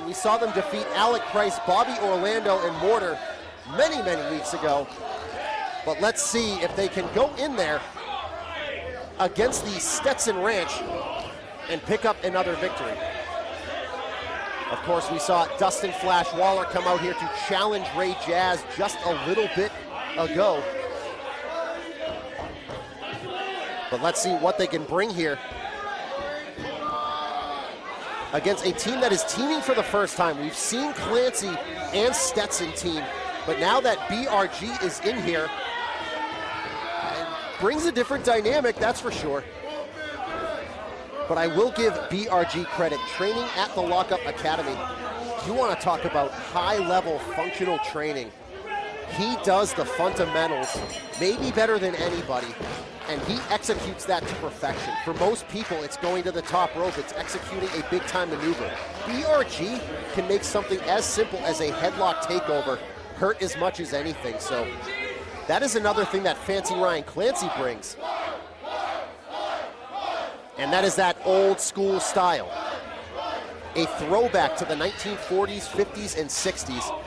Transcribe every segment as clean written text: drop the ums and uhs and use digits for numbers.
We saw them defeat Alec Price, Bobby Orlando, and Mortar many, many weeks ago. But let's see if they can go in there against the Stetson Ranch and pick up another victory. Of course, we saw Dustin Flash Waller come out here to challenge Ray Jazz just a little bit ago. But let's see what they can bring here against a team that is teaming for the first time. We've seen Clancy and Stetson team, but now that BRG is in here, it brings a different dynamic, that's for sure. But I will give BRG credit. Training at the Lockup Academy, you want to talk about high-level functional training. He does the fundamentals maybe better than anybody, and he executes that to perfection. For most people, it's going to the top rope. It's executing a big-time maneuver. BRG can make something as simple as a headlock takeover hurt as much as anything. So that is another thing that Fancy Ryan Clancy brings. And that is that old school style. A throwback to the 1940s, 50s, and 60s.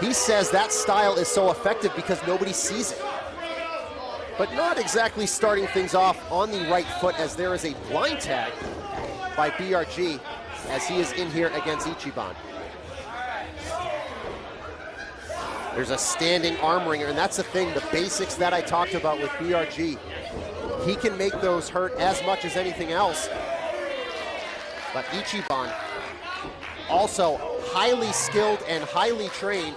He says that style is so effective because nobody sees it. But not exactly starting things off on the right foot, as there is a blind tag by BRG as he is in here against Ichiban. There's a standing arm wringer, and that's the thing, the basics that I talked about with BRG. He can make those hurt as much as anything else. But Ichiban, also highly skilled and highly trained.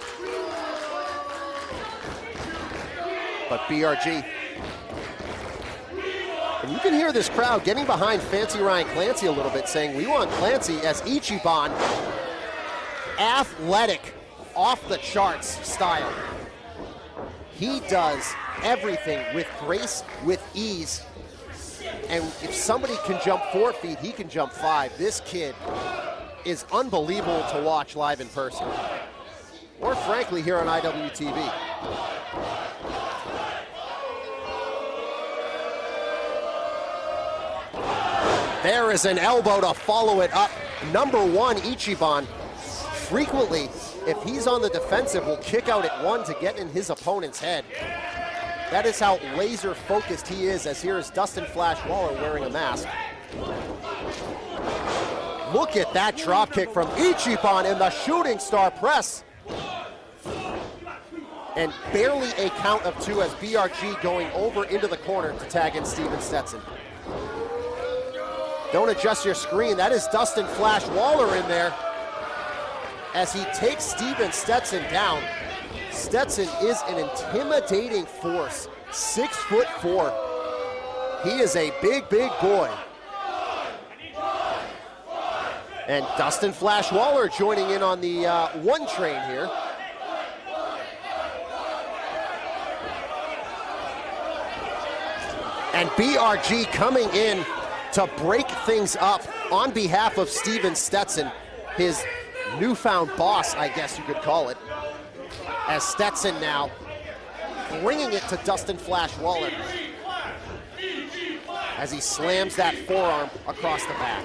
But BRG. And you can hear this crowd getting behind Fancy Ryan Clancy a little bit, saying we want Clancy as Ichiban. Athletic, off the charts style. He does everything with grace, with ease. And if somebody can jump 4 feet, he can jump 5. This kid is unbelievable to watch live in person. Or frankly, here on IWTV. There is an elbow to follow it up. Number 1, Ichiban, frequently, if he's on the defensive, will kick out at 1 to get in his opponent's head. That is how laser focused he is, as here is Dustin Flash Waller wearing a mask. Look at that drop kick from Ichiban in the shooting star press. And barely a count of 2 as BRG going over into the corner to tag in Steven Stetson. Don't adjust your screen, that is Dustin Flash Waller in there as he takes Steven Stetson down. Stetson is an intimidating force, 6'4". He is a big, big boy. And Dustin Flash Waller joining in on the 1 train here. And BRG coming in to break things up on behalf of Steven Stetson, his newfound boss, I guess you could call it. As Stetson now bringing it to Dustin Flash Waller as he slams that forearm across the back.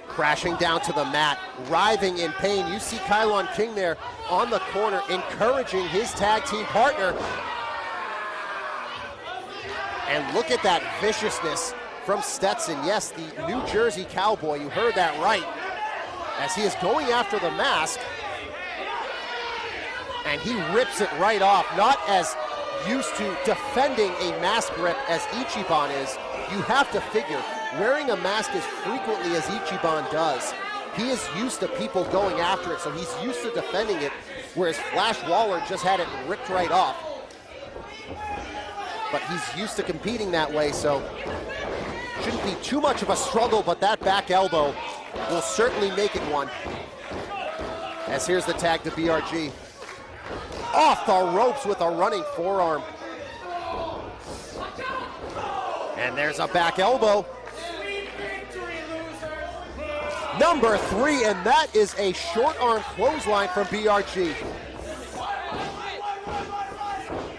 Crashing down to the mat, writhing in pain. You see Kylon King there on the corner encouraging his tag team partner. And look at that viciousness from Stetson. Yes, the New Jersey Cowboy, you heard that right. As he is going after the mask. And he rips it right off, not as used to defending a mask rip as Ichiban is. You have to figure, wearing a mask as frequently as Ichiban does, he is used to people going after it, so he's used to defending it, whereas Flash Waller just had it ripped right off. But he's used to competing that way, so shouldn't be too much of a struggle, but that back elbow will certainly make it one. As here's the tag to BRG. Off the ropes with a running forearm. And there's a back elbow. Number 3, and that is a short arm clothesline from BRG.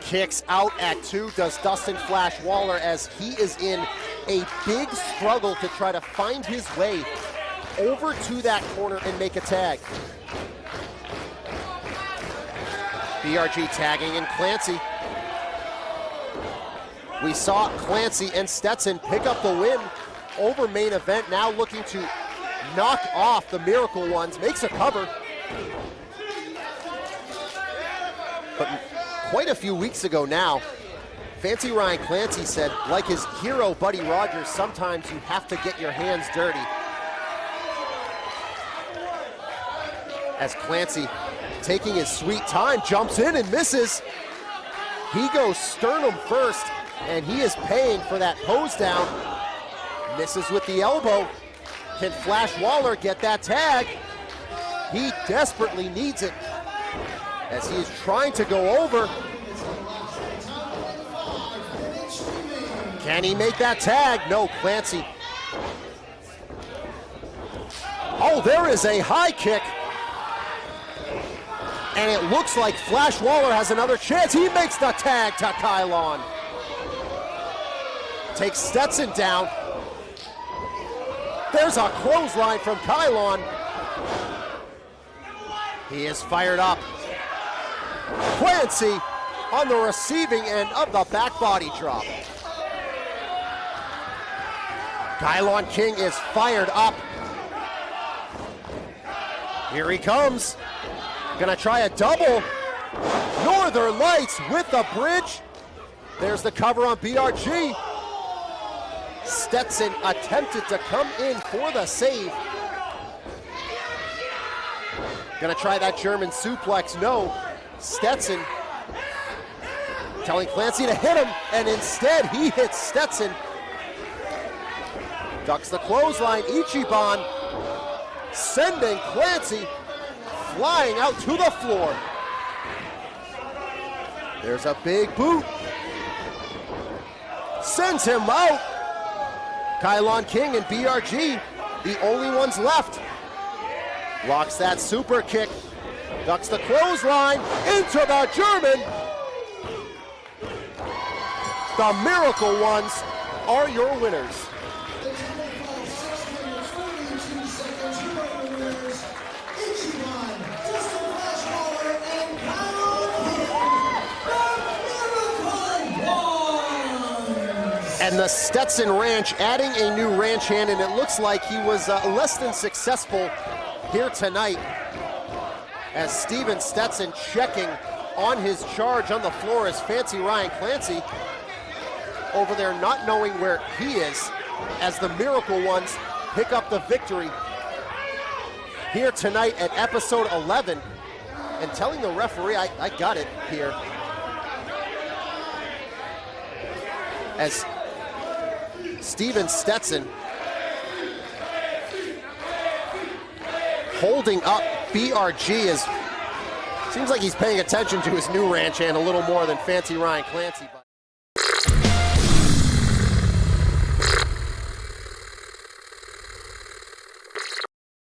Kicks out at 2, does Dustin Flash Waller, as he is in a big struggle to try to find his way over to that corner and make a tag. BRG tagging in Clancy. We saw Clancy and Stetson pick up the win over main event, now looking to knock off the Miracle Ones, makes a cover. But quite a few weeks ago now, Fancy Ryan Clancy said, like his hero Buddy Rogers, sometimes you have to get your hands dirty. As Clancy, taking his sweet time, jumps in and misses. He goes sternum first, and he is paying for that pose down. Misses with the elbow. Can Flash Waller get that tag? He desperately needs it as he is trying to go over. Can he make that tag? No, Clancy. Oh, there is a high kick. And it looks like Flash Waller has another chance. He makes the tag to Kylon. Takes Stetson down. There's a clothesline from Kylon. He is fired up. Clancy on the receiving end of the back body drop. Kylon King is fired up. Here he comes. Gonna try a double. Northern Lights with the bridge. There's the cover on BRG. Stetson attempted to come in for the save. Gonna try that German suplex, no. Stetson telling Clancy to hit him, and instead he hits Stetson. Ducks the clothesline, Ichiban sending Clancy flying out to the floor. There's a big boot. Sends him out. Kylon King and BRG, the only ones left. Locks that super kick. Ducks the clothesline into the German. The Miracle Ones are your winners. And the Stetson Ranch adding a new ranch hand, and it looks like he was less than successful here tonight, as Steven Stetson checking on his charge on the floor as Fancy Ryan Clancy over there not knowing where he is, as the Miracle Ones pick up the victory here tonight at episode 11, and telling the referee, I got it here, as Steven Stetson holding up BRG. Seems like he's paying attention to his new ranch hand a little more than Fancy Ryan Clancy.